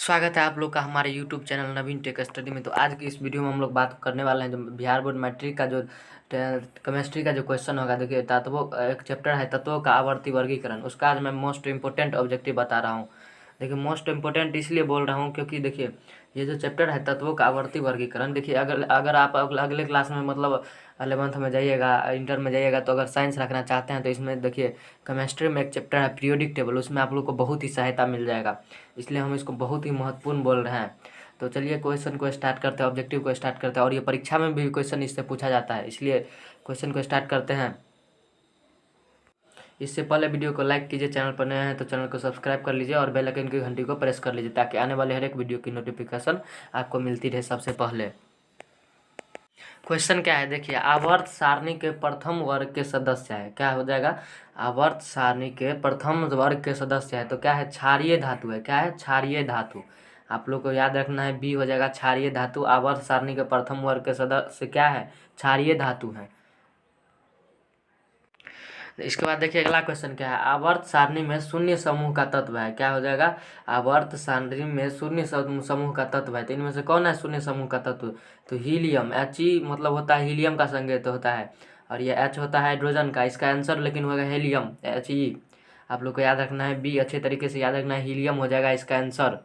स्वागत है आप लोग का हमारे YouTube चैनल नवीन टेक स्टडी में। तो आज की इस वीडियो में हम लोग बात करने वाले हैं जो बिहार बोर्ड मैट्रिक का जो केमिस्ट्री का जो क्वेश्चन होगा। देखिए तत्वों एक चैप्टर है तत्वों का आवर्ती वर्गीकरण, उसका आज मैं मोस्ट इंपॉर्टेंट ऑब्जेक्टिव बता रहा हूँ। देखिए मोस्ट इंपॉर्टेंट इसलिए बोल रहा हूँ क्योंकि देखिए ये जो चैप्टर है तत्वों का आवर्ती वर्गीकरण, देखिए अगर आप अगले क्लास में मतलब 11th में जाइएगा, इंटर में जाइएगा, तो अगर साइंस रखना चाहते हैं तो इसमें देखिए केमिस्ट्री में एक चैप्टर है पीरियोडिक टेबल, उसमें आप लोग को बहुत ही सहायता मिल जाएगा, इसलिए हम इसको बहुत ही महत्वपूर्ण बोल रहे हैं। तो चलिए क्वेश्चन को स्टार्ट करते हैं, ऑब्जेक्टिव को स्टार्ट करते हैं, और ये परीक्षा में भी क्वेश्चन इससे पूछा जाता है, इसलिए क्वेश्चन को स्टार्ट करते हैं। इससे पहले वीडियो को लाइक कीजिए, चैनल पर नए हैं तो चैनल को सब्सक्राइब कर लीजिए और बेल आइकन की घंटी को प्रेस कर लीजिए ताकि आने वाले हर एक वीडियो की नोटिफिकेशन आपको मिलती रहे सबसे पहले। क्वेश्चन क्या है, देखिए आवर्त सारणी के प्रथम वर्ग के सदस्य है, क्या हो जाएगा, आवर्त सारणी के प्रथम वर्ग के सदस्य है, तो क्या है, क्षारीय धातु है, क्या है, क्षारीय धातु। आप लोग को याद रखना है, बी हो जाएगा क्षारीय धातु। आवर्त सारणी के प्रथम वर्ग के सदस्य क्या है, क्षारीय धातु है। इसके बाद देखिए अगला क्वेश्चन क्या है, आवर्त सारणी में शून्य समूह का तत्व है, क्या हो जाएगा, आवर्त सारणी में शून्य समूह का तत्व है, तो इनमें से कौन है शून्य समूह का तत्व, तो हीलियम, He मतलब होता है हीलियम का संकेत होता है, और ये H होता है हाइड्रोजन का, इसका आंसर लेकिन होगा हीलियम, He। आप लोग को याद रखना है, बी अच्छे तरीके से याद रखना है, हीलियम हो जाएगा इसका आंसर।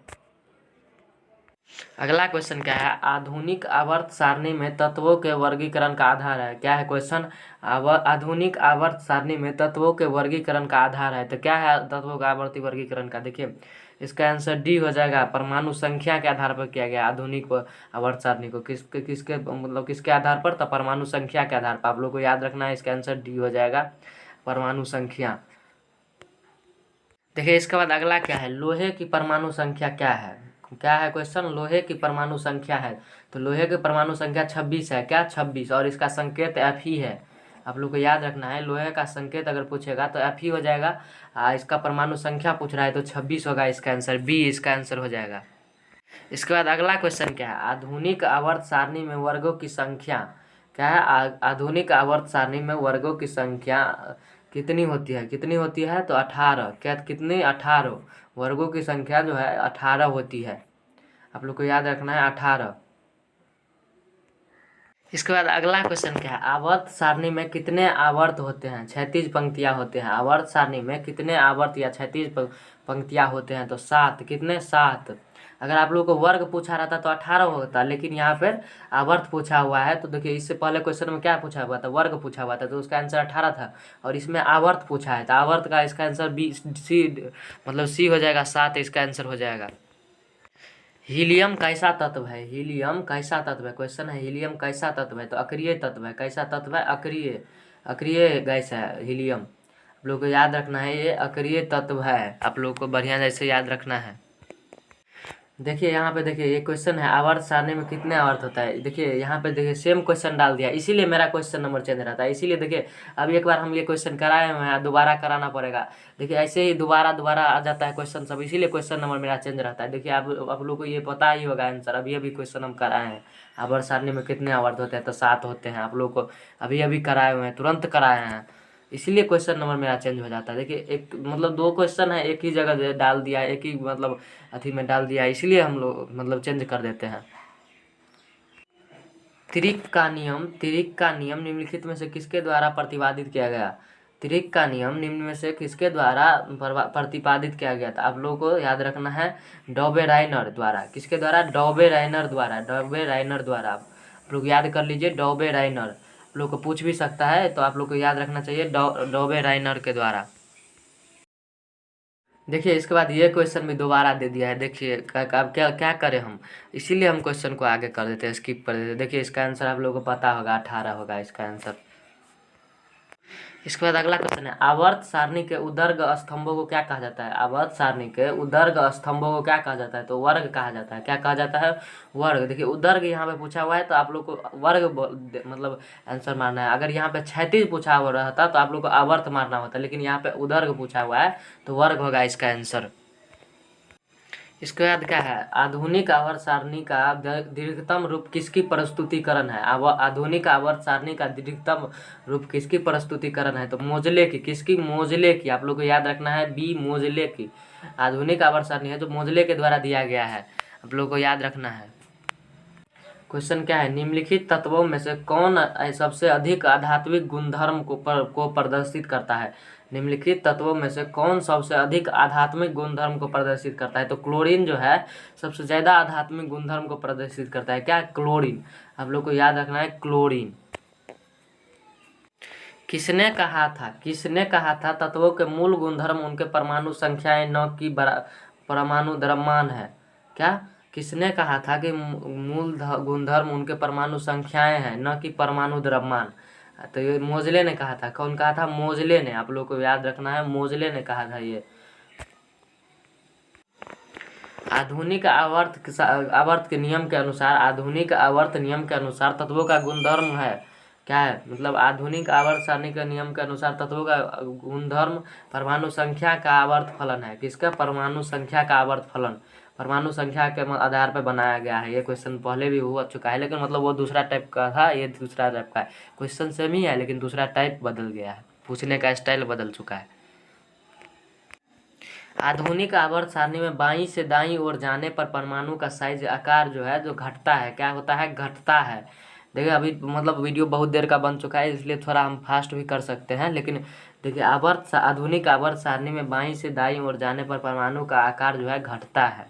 अगला क्वेश्चन क्या है, आधुनिक आवर्त सारणी में तत्वों के वर्गीकरण का आधार है, क्या है क्वेश्चन, आधुनिक आवर्त सारणी में तत्वों के वर्गीकरण का आधार है, तो क्या है तत्वों का आवर्ती वर्गीकरण का, देखिए इसका आंसर डी हो जाएगा, परमाणु संख्या के आधार पर किया गया आधुनिक आवर्त सारणी को, किसके मतलब किसके आधार पर, तो परमाणु संख्या के आधार पर। आप लोग को याद रखना है, इसका आंसर डी हो जाएगा, परमाणु संख्या। देखिए इसके बाद अगला क्या है, लोहे की परमाणु संख्या क्या है, क्या है क्वेश्चन, लोहे की परमाणु संख्या है, तो लोहे की परमाणु संख्या 26 है, क्या 26, और इसका संकेत एफ ही है। आप लोग को याद रखना है, लोहे का संकेत अगर पूछेगा तो एफ ही हो जाएगा, इसका परमाणु संख्या पूछ रहा है तो 26 होगा इसका आंसर, बी इसका आंसर हो जाएगा। इसके बाद अगला क्वेश्चन क्या है, आधुनिक आवर्त सारणी में वर्गों की संख्या क्या है, आधुनिक आवर्त सारणी में वर्गों की संख्या कितनी होती है, कितनी होती है, तो 18, क्या कितनी, 18 वर्गों की संख्या जो है 18 होती है। आप लोग को याद रखना है 18। इसके बाद अगला क्वेश्चन क्या है, आवर्त सारणी में कितने आवर्त होते हैं, 36 पंक्तियां होते हैं, आवर्त सारणी में कितने आवर्त या 36 पंक्तियां होते हैं, तो 7, कितने, 7। अगर आप लोगों को वर्ग पूछा रहता तो 18 होता, लेकिन यहाँ पर आवर्त पूछा हुआ है, तो देखिए इससे पहले क्वेश्चन में क्या पूछा हुआ था, वर्ग पूछा हुआ था, तो उसका आंसर 18 था, और इसमें आवर्त पूछा है, तो आवर्त का इसका आंसर बी सी मतलब सी हो जाएगा, 7 इसका आंसर हो जाएगा। हीलियम कैसा तत्व है, हीलियम कैसा तत्व है, क्वेश्चन है हीलियम कैसा तत्व है, तो अक्रिय तत्व है, कैसा तत्व है, अक्रिय, अक्रिय गैस है हीलियम। आप लोग को याद रखना है, ये अक्रिय तत्व है, आप लोग को बढ़िया जैसे याद रखना है। देखिए यहाँ पे देखिए ये क्वेश्चन है, आवर्त सारणी में कितने आवर्त होता है, देखिए यहाँ पे देखिए सेम क्वेश्चन डाल दिया, इसीलिए मेरा क्वेश्चन नंबर चेंज रहता है, इसीलिए देखिए अब एक बार हम ये क्वेश्चन कराए हुए हैं, दोबारा कराना पड़ेगा। देखिए ऐसे ही दोबारा आ जाता है क्वेश्चन सब, इसीलिए क्वेश्चन नंबर मेरा चेंज रहता है। देखिए आप लोग को ये पता ही होगा आंसर, अभी क्वेश्चन हम कराए हैं, आवर्त सारणी में कितने आवर्त होते हैं, तो 7 होते हैं, आप लोग को अभी कराए हुए हैं, तुरंत कराए हैं, इसीलिए क्वेश्चन नंबर मेरा चेंज हो जाता है। देखिए एक मतलब 2 क्वेश्चन है, एक ही जगह डाल दिया, एक ही मतलब अथी में डाल दिया, इसीलिए हम लोग मतलब चेंज कर देते हैं। त्रिक का नियम निम्नलिखित में से किसके द्वारा प्रतिपादित किया गया, त्रिक का नियम निम्न में से किसके द्वारा प्रतिपादित किया गया था, आप लोगों को याद रखना है, डॉबेराइनर द्वारा, किसके द्वारा, डॉबेराइनर द्वारा, डॉबेराइनर द्वारा। आप लोग याद कर लीजिए, डॉबेराइनर, आप लोग को पूछ भी सकता है, तो आप लोग को याद रखना चाहिए, डॉबेराइनर के द्वारा। देखिए इसके बाद ये क्वेश्चन भी दोबारा दे दिया है, देखिए अब क्या क्या करें हम, इसीलिए हम क्वेश्चन को आगे कर देते हैं, स्किप कर देते हैं। देखिए इसका आंसर आप लोगों को पता होगा, 18 होगा इसका आंसर। इसके बाद अगला क्वेश्चन है, आवर्त सारणी के उदर्ग स्तंभों को क्या कहा जाता है, आवर्त सारणी के उदर्ग स्तंभों को क्या कहा जाता है, तो वर्ग कहा जाता है, क्या कहा जाता है, वर्ग। देखिए उदर्ग यहाँ पे पूछा हुआ है, तो आप लोग को वर्ग मतलब आंसर मारना है। अगर यहाँ पे क्षैतिज पूछा हुआ रहता तो आप लोग को आवर्त मारना होता, लेकिन यहाँ पे उदर्ग पूछा हुआ है, तो वर्ग होगा इसका आंसर। इसके बाद क्या है, आधुनिक आवर्त सारणी का दीर्घतम रूप किसकी प्रस्तुतिकरण है। आधुनिक आवर्त सारणी का दीर्घतम रूप किसकी प्रस्तुतिकरण है, तो मोजले की। किसकी, मोजले की। आप लोग को याद रखना है बी, मोजले की। आधुनिक आवर्त सारणी है जो मोजले के द्वारा दिया गया है, आप लोग को याद रखना है। क्वेश्चन क्या है, निम्नलिखित तत्वों में से कौन सबसे अधिक आध्यात्मिक गुणधर्म को प्रदर्शित करता है। निम्नलिखित तत्वों में से कौन सबसे अधिक आध्यात्मिक गुणधर्म को प्रदर्शित करता है, तो क्लोरीन जो है सबसे ज़्यादा आध्यात्मिक गुणधर्म को प्रदर्शित करता है। क्या, क्लोरीन। आप लोग को याद रखना है क्लोरीन। किसने कहा था तत्वों के मूल गुणधर्म उनके परमाणु संख्याएं न कि परमाणु द्रव्यमान है। क्या, किसने कहा था कि मूल गुणधर्म उनके परमाणु संख्याएं हैं न कि परमाणु द्रव्यमान। तो ये मोजले ने कहा था। कौन कहा था, मोजले ने। आप लोग को याद रखना है मोजले ने कहा था ये। आधुनिक आवर्त के नियम के अनुसार, आधुनिक आवर्त नियम के अनुसार तत्वों का गुणधर्म है। क्या है, मतलब आधुनिक आवर्त सारणी के नियम के अनुसार तत्वों का गुणधर्म परमाणु संख्या का आवर्त फलन है। किसका, परमाणु संख्या का आवर्त फलन। परमाणु संख्या के आधार पर बनाया गया है। ये क्वेश्चन पहले भी हो चुका है, लेकिन मतलब वो दूसरा टाइप का था, ये दूसरा टाइप का है। क्वेश्चन सेम ही है लेकिन दूसरा टाइप बदल गया है, पूछने का स्टाइल बदल चुका है। आधुनिक आवर्त सारणी में बाईं से दाईं ओर जाने पर परमाणु का साइज, आकार जो है जो घटता है। क्या होता है, घटता है। देखिए अभी मतलब वीडियो बहुत देर का बन चुका है, इसलिए थोड़ा हम फास्ट भी कर सकते हैं, लेकिन देखिए आधुनिक आवर्त सारणी में बाईं से दाईं ओर जाने पर परमाणु का आकार जो है घटता है।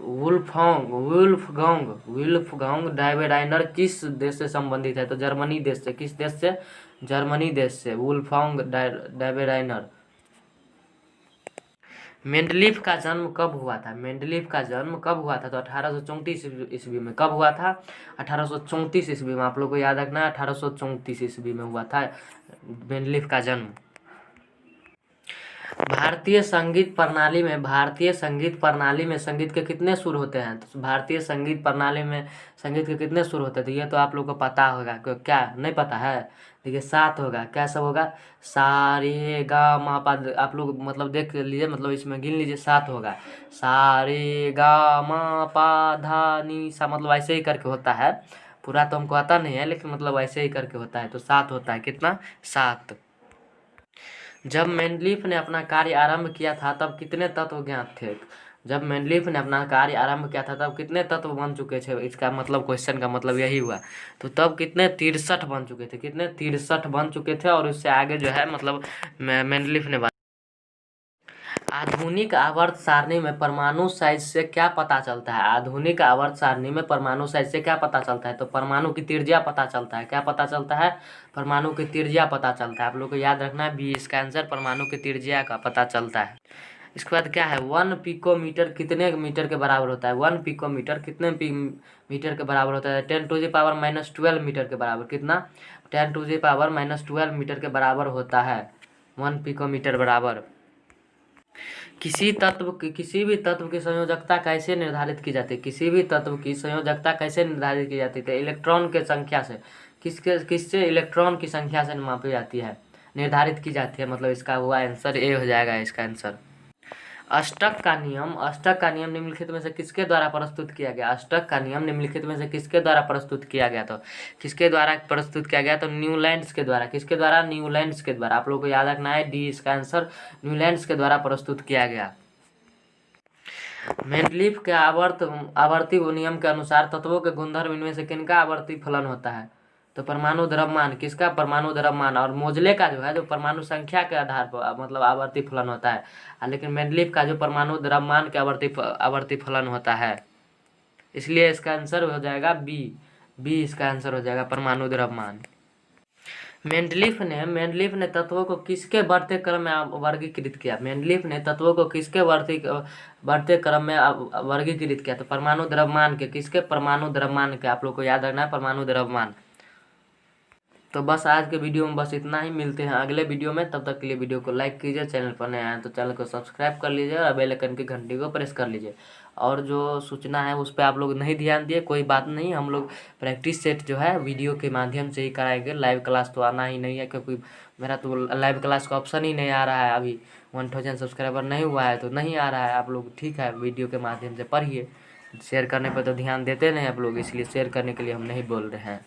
वुल्फगांग डायबेराइनर किस देश से संबंधित है, तो जर्मनी देश से। किस देश से, जर्मनी देश से। वुल्फगांग डायबेराइनर। मेंडलीफ का जन्म कब हुआ था, मेंडलीफ का जन्म कब हुआ था, तो 1834 ईस्वी में। कब हुआ था, 1834 ईस्वी में। आप लोग को याद रखना है 1834 ईस्वी में हुआ था मेंडलीफ का जन्म। भारतीय संगीत प्रणाली में संगीत के कितने सुर होते हैं, तो भारतीय संगीत प्रणाली में संगीत के कितने सुर होते हैं, तो ये तो आप लोग को पता होगा। क्या नहीं पता है, देखिए 7 होगा। क्या सब होगा, सा रे गा मा पा। आप लोग मतलब देख लीजिए, मतलब इसमें गिन लीजिए, 7 होगा। सा रे गा मा पा धा नी सा, मतलब ऐसे ही करके होता है। पूरा तो हमको आता नहीं है, लेकिन मतलब ऐसे ही करके होता है, तो 7 होता है। कितना, 7। जब मेंडलीफ ने अपना कार्य आरंभ किया था तब कितने तत्व ज्ञात थे। जब मेंडलीफ ने अपना कार्य आरंभ किया था तब कितने तत्व बन चुके थे, इसका मतलब क्वेश्चन का मतलब यही हुआ। तो तब कितने, 63 बन चुके थे। कितने, 63 बन चुके थे। और उससे आगे जो है मतलब मेंडलीफ ने आधुनिक आवर्त सारणी में परमाणु साइज से क्या पता चलता है। आधुनिक आवर्त सारणी में परमाणु साइज से क्या पता चलता है, तो परमाणु की त्रिज्या पता चलता है। क्या पता चलता है, परमाणु की त्रिज्या पता चलता है। आप लोग को याद रखना है बी, इसका आंसर परमाणु की त्रिज्या का पता चलता है। इसके बाद क्या है, 1 पिकोमीटर कितने मीटर के बराबर होता है। 1 पिकोमीटर कितने मीटर के बराबर होता है, 10⁻⁻12 मीटर के बराबर। कितना, 10⁻⁻12 मीटर के बराबर होता है 1 पिकोमीटर बराबर। किसी भी तत्व की संयोजकता कैसे निर्धारित की जाती है, किसी भी तत्व की संयोजकता कैसे निर्धारित की जाती है, इलेक्ट्रॉन के संख्या से। किससे, इलेक्ट्रॉन की संख्या से मापी जाती है, निर्धारित की जाती है। मतलब इसका हुआ आंसर ए हो जाएगा इसका आंसर। अष्टक का नियम निम्नलिखित में से किसके द्वारा प्रस्तुत किया गया। अष्टक का नियम निम्नलिखित में से किसके द्वारा प्रस्तुत किया गया, तो किसके द्वारा प्रस्तुत किया गया, तो न्यूलैंड्स के द्वारा। किसके द्वारा, न्यूलैंड्स के द्वारा। आप लोगों को याद रखना है डी, इसका आंसर न्यूलैंड्स के द्वारा प्रस्तुत किया गया। मेंडलीफ के आवर्ती नियम के अनुसार तत्वों के गुणधर्म इनमें से किनका आवर्ती फलन होता है, तो परमाणु द्रव्यमान। किसका, परमाणु द्रव्यमान। और मोजले का जो है जो परमाणु संख्या के आधार पर मतलब आवर्ती फलन होता है, लेकिन मेंडलीफ का जो परमाणु द्रव्यमान के आवर्ती फलन होता है। इसलिए इसका आंसर हो जाएगा बी इसका आंसर हो जाएगा परमाणु द्रव्यमान। मेंडलीफ ने तत्वों को किसके बढ़ते क्रम में वर्गीकृत किया। मेंडलीफ ने तत्वों को किसके बढ़ते क्रम में वर्गीकृत किया, तो परमाणु द्रव्यमान के। किसके, परमाणु द्रव्यमान के। आप लोग को याद रखना है परमाणु द्रव्यमान। तो बस आज के वीडियो में बस इतना ही। मिलते हैं अगले वीडियो में, तब तक के लिए वीडियो को लाइक कीजिए, चैनल पर नए आए तो चैनल को सब्सक्राइब कर लीजिए और बेल आइकन की घंटी को प्रेस कर लीजिए। और जो सूचना है उस पर आप लोग नहीं ध्यान दिए, कोई बात नहीं, हम लोग प्रैक्टिस सेट जो है वीडियो के माध्यम से ही कराएंगे। लाइव क्लास तो आना ही नहीं है, क्योंकि मेरा तो लाइव क्लास का ऑप्शन ही नहीं आ रहा है। अभी 1000 सब्सक्राइबर नहीं हुआ है तो नहीं आ रहा है। आप लोग ठीक है वीडियो के माध्यम से पढ़िए, शेयर करने पर तो ध्यान देते नहीं आप लोग, इसलिए शेयर करने के लिए हम नहीं बोल रहे हैं।